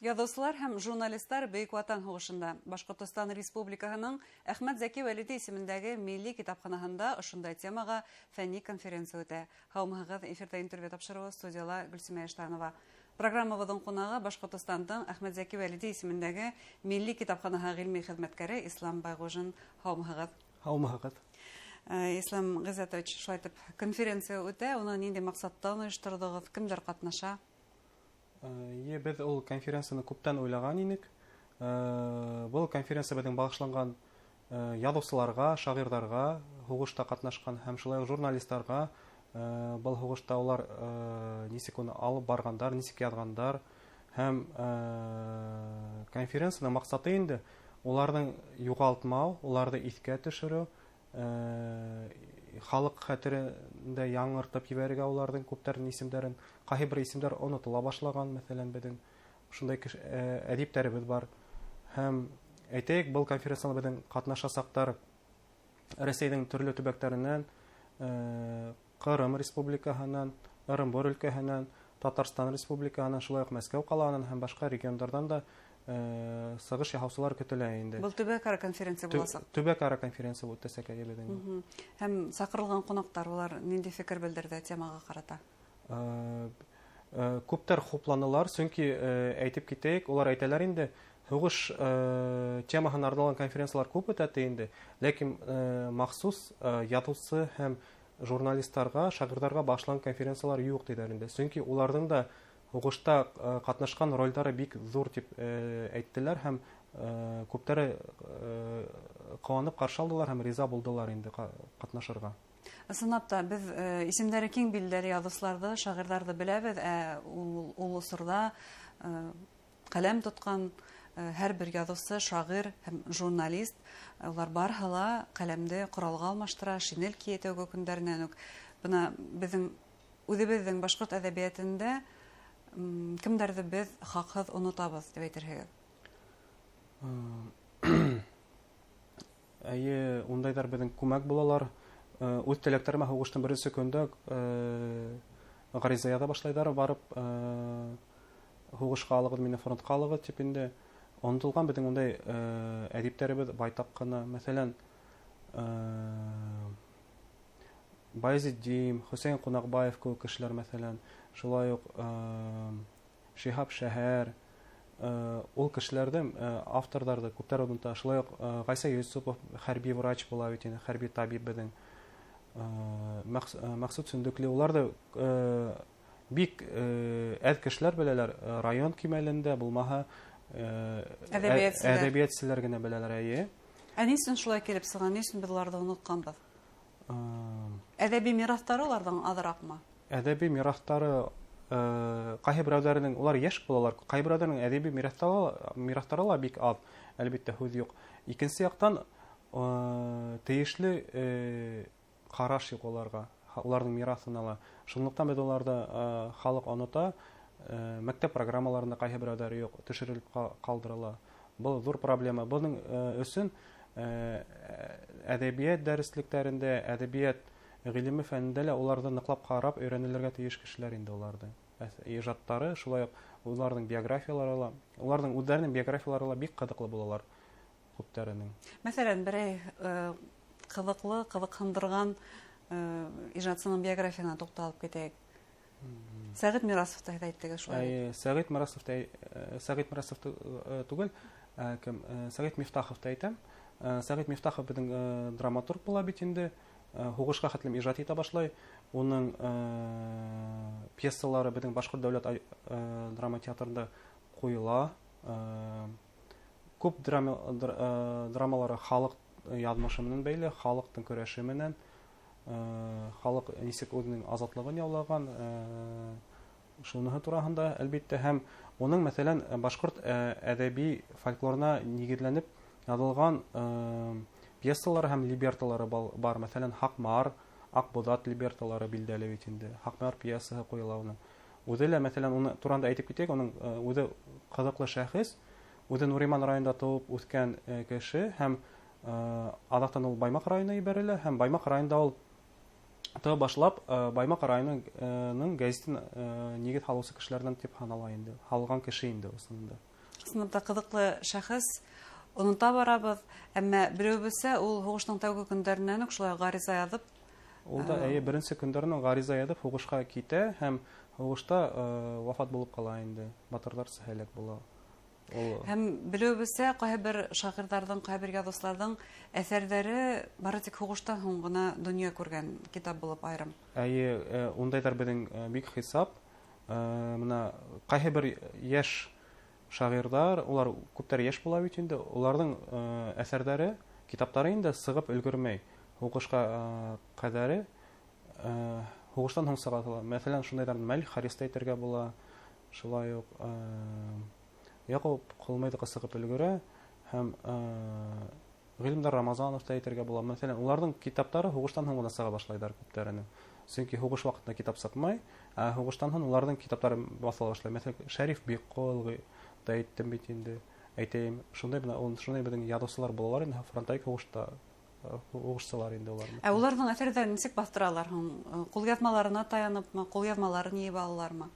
Язучылар һәм журналистлар Бөек Ватан һугышында Башкортстан Республикаһының Әхмәт Зәки Вәлиди исемендәге Милли китапханаһында ошондай темага фәнни конференция үтә. Һаумыгыз, эфирдә интервью тапшыруы студияла Гөлсемә Эштанова. Программабызның кунагы Башкортстанның Әхмәт Зәки Вәлиди исемендәге Милли китапханаһы гыйльми хезмәткәре Ислам Байгужин. Һаумыгыз. Һаумыгыз. Ислам Гызатович, шулай итеп конференция үтә, уны нинди максаттан оештырдыгыз, кемдер катнаша? Без ул конференцияны күптән уйлаган идек. Бұл конференция безнең багышланган язучыларга, шагыйрьләргә, хугышта катнашкан һәм шулай журналистларга, бұл хугышта улар ничек уны алып баргандар, ничек язгандар һәм конференциянең максаты инде уларның югалтмау, уларны искә төшерү, халык хәтерендә яңартып җибәрергә уларның күптәрен исемнәрен, кайбер бер исемнәр онытыла башлаган, мәсәлән, безнең шундай әдипләребез бар. Һәм әйтәйек, бұл конференцияларда безнең катнашасактар Рәсәйнең төрле төбәкләреннән, Кырым Республикаһыннан, Орынбор өлкәһеннән, Татарстан Республикаһыннан, шулай ук Мәскәү калаһыннан һәм башка регионнардан да сыгыш яһаучылар көтелә инде. Бұл төбәкара конференция буласак. Төбәкара конференция үтәсәк әйбәдән. Һәм сакырылган кунактар улар нинди фикер белдерде темага карата? Күптәр хупланулар, чөнки әйтеп китәйек, улар әйтәләр инде, хугыш темаһына арналган конференциялар күп үтә инде, ләкин махсус язучы һәм журналистларга, шагыйрьләргә башланган конференциялар юк диләр инде. Чөнки уларның да хугышта катнашкан рольләре бик зур дип әйттеләр һәм күптәре куанып каршы алдылар һәм риза булдылар инде катнашырга. Сынапта без исемнәре киң билдәле язучыларны, шагыйрьләрне беләбез, ул усырда каләм тоткан һәрбер язучы, шагыйрь һәм журналист, улар барһала каләмде коралга алмаштыра, шинель кия тәүге көндәреннән үк. Бuna безнең үзебезнең башкорт әдәбиятында кемдәрне без хаксыз онытабыз дип әйтергә. Әйе, ундайдар безнең күмәк булалар. Үз теләктәремә хугыштан беренче көндә гариза яза башлайлар, барып хугышка алыгыз, мине фронтка алыгыз дип инде онытылган безнең ундай әдипләребез байтак кына. Мәсәлән, Баязетдин, Хөсәйн Кунакбаев кебек кешеләр, мәсәлән, шулай ук Шихаб Шәһәр, ул кешеләрдә авторларда күптәр онытыла. Шулай ук Гайса Юсупов, хәрби врач була бит инде, хәрби табиб безнең. Максут Сөндекли, улар да бик әд кешеләр беләләр, район кимәлендә булмаһа әдәбиятчылар гына беләләр, әйе. Әнисен шулай килеп сыган, нисен без уларны онытканбыз? Әдәби мирастары улардан азракмы? Әдәби мирастары кайберәүләрнең, улар яшь булалар, кайберәүләрнең әдәби мирастары ла бик аз, әлбәттә һүз юк. Икенче яктан тиешле караш юк уларга, уларның мирасына ла. Шунлыктан без уларда халык оныта, мәктәп программаларында кайберәүләре юк, төшерелеп калдырыла. Бу зур проблема. Буның өчен әдәбият дәреслекләрендә, әдәбият гыйлеме фәнендә лә уларны ныклап карап өйрәнелергә тиеш кешеләр инде уларда. Иҗаттары, шулай ук уларның биографиялары ла, уларның үзләренең биографиялары ла бик кызыклы булалар күптәренең. Мәсәлән, берәй кызыклы, кызыксындырган иҗатчының биографиясына тукталып китәйек. Сәгыйть Мирасов та әйтте шулай. Сәгыйть Мирасов түгел, Сәгыйть Мифтахов та әйтәм. Сәгыйть Мифтахов безнең драматург була бит инде, хугышка хәтлем иҗат итә башлай. Уның пьесалары безнең Башкорт дәүләт драма театрында куела. Күп драмалары халык язмышы менән бәйле, халыктың көрәше менән, халык ничек үзенең азатлыгын яулаган, шуның турында әлбәттә һәм уның мәсәлән башкорт әдәби фольклорына нигезләнеп язылган пьесалары һәм либреттолары бар. Мәсәлән, Хакмар, Акбудат либреттолары билдәле бит инде. Хакмар пьесаһы куела уның. Үзе лә мәсәлән уны турында әйтеп китәк, уның үзе кызыклы шәхес, үзе Нуриман районында туып үскән кеше һәм адактан ул Баймак районына ибәрелә һәм Баймак районында ул башлап Баймак районының гәзитен нигез халыусы кешеләрдән дип санала инде. Халган кеше инде усында. сыныпта кызыклы шәхес оныта барабыз, әмма берәүбезсә ул һугыштың тәүге көндәреннән үк шулай гариза язып, Ул да беренче көндәрен гариза язып һугышка китә һәм һугышта вафат булып кала инде. Батырлар һәлак була. Һәм берәүбезсә кайбер шагыйрьләрнең, кайбер язучыларның әсәрләре бары тик һугыштан һуң гына дөнья күргән китап булып айрым. Ундайдар безнең бик хисап. Менә кайбер яшь шагыйрьләр, улар күптәр яшь була бит инде, уларның әсәрләре, китаплары инде сыгып өлгермәй. Һугышка кадәре һугыштан һуң сыгатыла. Мәсәлән, шундайдан Мәлих Хариста әйтергә була, шулай ук Якуб Кулмайдыга сыгып өлгерә һәм Гыйлемдар Рамазанов та әйтергә була. Мәсәлән, уларның китаплары һугыштан һуң гына сыга башлайлар күптәренең. Чөнки һугыш вакытында китап сыкмай, һугыштан һуң уларның китаплары басыла башлый. Мәсәлән, Шәриф Биккол да әйттем бит инде. Әйтәм, шундай безнең язучылар булалар инде фронтайк һугышта. Һугышчылар инде улар. Уларның әсәрләрен ничек бастыралар һуң? Кулъязмаларына таяныпмы, кулъязмаларын йыйып алалармы?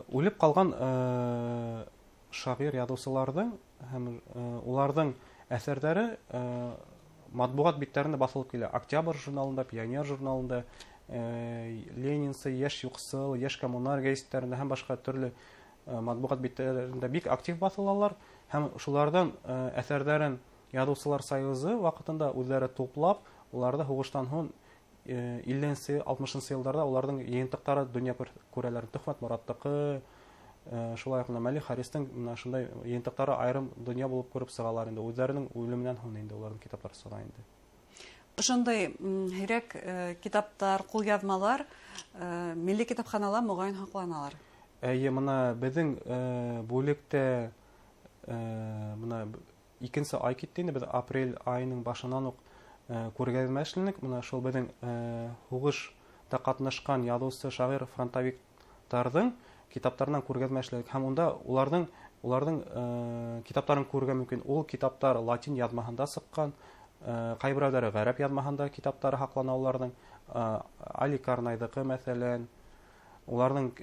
Үлеп калган шагыйрь язучыларның һәм уларның әсәрләре матбугат битләрендә басылып килә. Октябрь журналында, Пионер журналында, Ленинцы, Яшь юксыл, Яшь коммунар гәзитләрендә һәм башка төрле матбугат битләрендә бик актив басылалар һәм шулардан әсәрләрен Язучылар союзы вакытында үзләре туплап, уларда һугыштан һуң 50-нче, 60-нчы елларда уларның йыентыклары дөнья күрәләр. Төхмәт Мураттыкы, шулай ук Мәлих Харистың менә шундай йыентыклары аерым дөнья булып күреп сыгалар инде. Үзләренең үлеменнән һуң инде уларның китаплары сыга инде. Шундай һирәк китаптар, кулъязмалар милли китапханалар мөгаен хакланалар. Менә безнең бүлектә менә икенче ай китте инде, без апрель айының башыннан ук күргәзмә эшләнек. Менә шул безнең һугышта катнашкан язучы шагыйрь фронтовиктарның китапларынан күргәзмә эшләнек һәм унда уларның китапларын күрергә мөмкин. Ул китаплар латин язмаһында сыккан, кайберәүләре гарәп язмаһында китаплары хаклана уларның. Али Карнайдыкы мәсәлән, уларның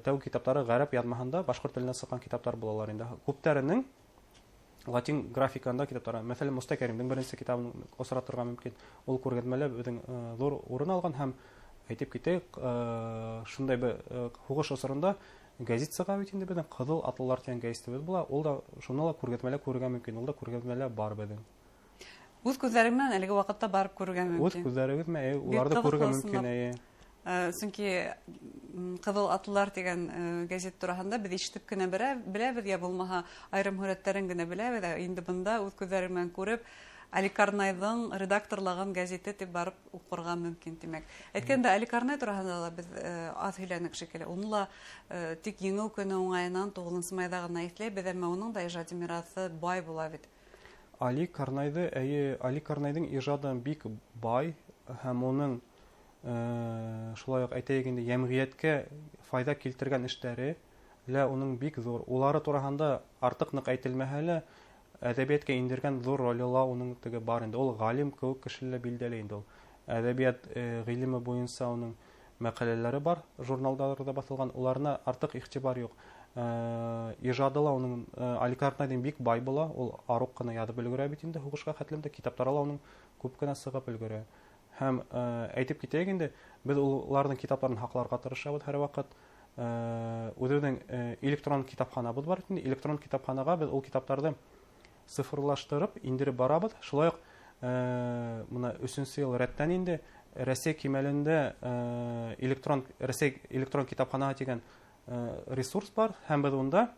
тәүге китаплары гарәп язмаһында башкорт теленә сыккан китаплар булалар инде. Күптәренең латин графиканда китаплары, мәсәлән, Муста Кәримнең беренче китабын осратырга мөмкин. Ул күргәзмәләр безнең зур урын алган һәм әйтеп китәйек, шундай бер һугыш осырында гәзит сыга бит инде безнең Кызыл атлылар дигән гәзитебез була. Ул да шуны ла күргәзмәләр күрергә мөмкин. Ул да күргәзмәләр бар безнең. Үз күзләреңнән әлеге вакытта барып күрергә мөмкин. Үз күзләрегезме, уларда күрергә мөмкин. Чөнки Кызыл атлылар дигән гәзит турында без ишетеп кенә беләбез, я булмаһа аерым һүрәтләрен генә беләбез. Инде бында үз күзләреңнән күреп Али Карнайның редакторлаган гәзите дип барып укырга мөмкин димәк. Әйткәндә, Али Карнай турында да без аз һөйләнек шикелле. Уныла тик еңү көне уңаеннан 9 майда гына исләйбез, әмма уның да иҗади мирасы бай була бит. Али Карнайның иҗаты бик бай һәм уның шулай ук әйтәйек инде җәмгыятькә файда килтергән эшләре лә уның бик зур. Улары турында артык нык әйтелмәһә лә әдәбиятка индергән зур роле ла уның теге бар инде. Ул галим кебек кешеләр билдәле инде ул. Әдәбият гыйлеме буенча уның мәкаләләре бар, журналларда басылган. Уларына артык игътибар юк. Иҗаты ла уның Али Карнайдан бик бай була. Ул арук кына язып өлгерә бит инде һугышка хәтлемдә китаплары ла уның күп кенә сыгып өлгерә. Һәм әйтеп китәйек инде, без уларның китапларын хакларга тырышабыз һәр вакыт. Үзебезнең электрон китапханабыз бар инде. Электрон китапханага без ул китапларны цифрлаштырып индереп барабыз. Шулай ук менә 3нче ел рәттән инде Россия кимәлендә Россия электрон китапхана дигән ресурс бар һәм без унда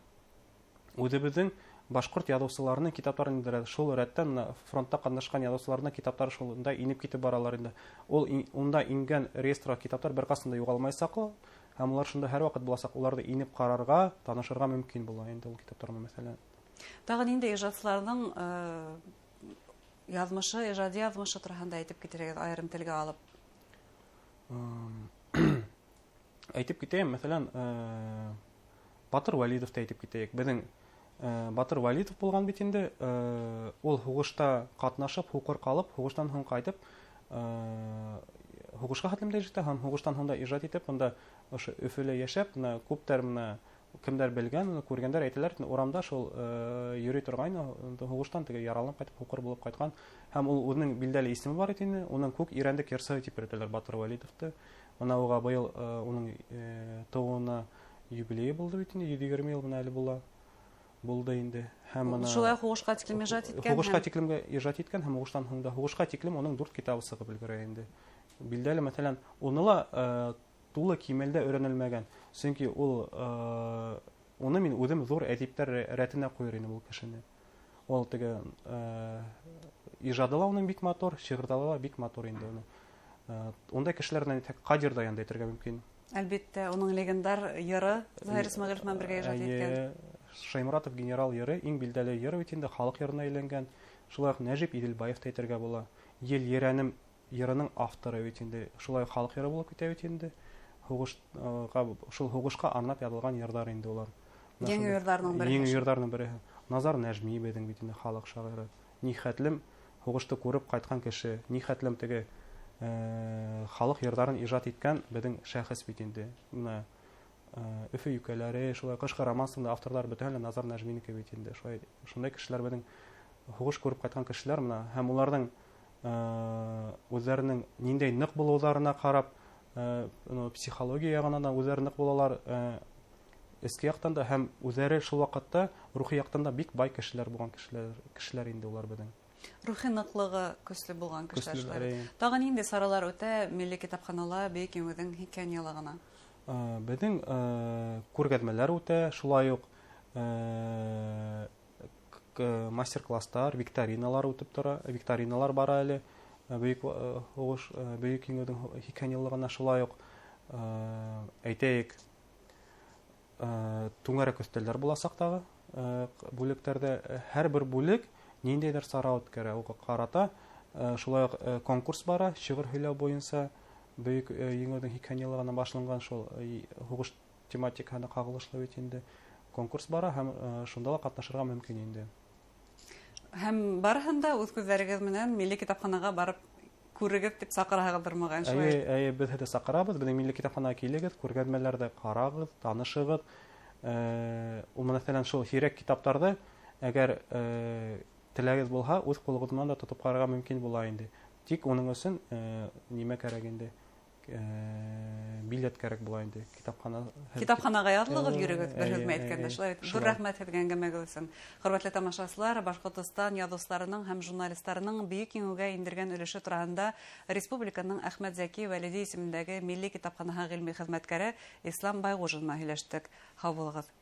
үзебезнең башкорт язучыларының китапларын индерәбез. Шул рәттән фронтта катнашкан язучыларның китаплары шулында инеп китеп баралар инде. Ул унда ингән реестрга китаплар беркайсын да югалмай саклы һәм улар шунда һәр вакыт буласак, уларны инеп карарга, танышырга мөмкин була инде ул китапларны мәсәлән. Тагын инде иҗатчыларның язмышы, иҗади язмышы турында әйтеп китәргә аерым телгә алып. Әйтеп китәм, мәсәлән, Батыр Валидовты әйтеп китәйек. Безнең Батыр Валидов булган бит инде, ул һугышта катнашып, һукыр калып, һугыштан һуң кайтып, һугышка хәтлемдә җитә һәм һугыштан һуң да иҗат итеп, монда ошо Өфөлә яшәп, күптәр менә кемдер белгән, уны күргәндәр әйтәләр, урамда шул йөри торган, һугыштан теге яраланып кайтып, укыр булып кайткан, һәм ул үзенең билдәле исеме бар иде, уның күк ирәндек ярсыгы дип әйтәләр Батыр Вәлидовты. Ана уга быел уның тууына юбилее булды бит инде, 120 ел менә әле була. Булды инде. Һәм ана шулай хугышка тиклем иҗат иткән. Хугышка тиклемгә иҗат иткән һәм хугыштан һуң да хугышка тиклем уның 4 китабы сыгып өлгерә инде. Билдәле, мәсәлән, уны ла тулы кимәлдә өйрәнелмәгән. Чөнки ул уны мин үзем зур әдиптәр рәтенә куйыр инем ул кешене. Ул теге иҗады ла уның бик матур, шигырьдә ла бик матур инде уны. Ондай кешеләрне Кадир да янда әйтергә мөмкин. Әлбәттә, уның легендар йыры Заһир Исмәгыйлев белән бергә иҗат иткән. Шаймуратов генерал йыры, иң билдәле йыр бит инде, халык йырына әйләнгән. Шулай ук Нәҗип Иделбаев та әйтергә була. Ел ерәнем йырының авторы бит инде. Шулай халык йыры булып китә бит инде. Шул хугышка арнап язылган йырдар инде улар. Еңе йырдарның бере. Еңе йырдарның бере. Назар Нәҗми бедең бит инде халык шагыйре. Нихәтлем хугышты күреп кайткан кеше, нихәтлем теге халык йырдарын иҗат иткән бедең шәхес бит инде. Менә Өфе юкәләре, шулай кышкы романсында авторлар бөтенләй Назар Нәҗминеке бит инде. Шундай кешеләр бедең хугыш күреп кайткан кешеләр менә, һәм уларның үзләренең ниндәй нык булуларына карап, психология ягыннан да үзләре нык булалар, эске яктан да һәм үзләре шул вакытта рухи яктан да бик бай кешеләр булган кешеләр инде улар бедең. Рухи ныклыгы көчле булган кешеләр. Тагын инде саралар үтә милли китапханала бик үҙең хикәялыгына. Бедең күргәҙмәләр үтә, шулай ук мастер-класстар, викториналар үтеп тора, викториналар бара әле. Бөек хугыш, бөек еңеүҙең хикәялыгына шулай ук әйтәйек, түңәрәк өҫтәлдәр буласаҡ тағы бүлектәрҙә. Һәр бер бүлек ниндәйҙер сара үткәрә, уға ҡарата. Шулай ук конкурс бара, шиғыр һөйләү буйынса. Бөек еңеүҙең хикәялыгына башланған шул һуғыш тематикаһына ҡағылышлы бит инде конкурс бара һәм шунда ла ҡатнашырға мөмкин инде. Һәм барыһын да үҙ күҙҙәрегеҙ менән милли китапханаға барып күрегеҙ дип саҡыраһығыҙҙыр мөғәйен шулай. Әйе, беҙ һеҙҙе саҡырабыҙ, беҙҙең милли китапханаға килегеҙ, күргәҙмәләрҙе ҡарағыҙ, танышығыҙ. Ул мәҫәлән шул һирәк китаптарҙы әгәр теләгегеҙ булһа, үҙ ҡулығыҙ менән дә тотоп ҡарарға мөмкин була инде. Тик уның өсөн нимә кәрәк инде? Билет кәрәк була инде китапханаға яҙылығыҙ, йөрөгөҙ, бер һүҙ әйткәндә. Шулай ҙур рәхмәт һеҙгә әңгәмәгеҙ өсөн. Хөрмәтле тамашасылар, Башҡортостан яҙыусыларының һәм журналистарының бөйөк еңеүгә индергән өлөшө тураһында республиканың Әхмәт Зәки Вәлиди исемендәге милли китапханаһы ғилми хеҙмәткәре Ислам Байғужина һөйләштек. Һау булығыҙ.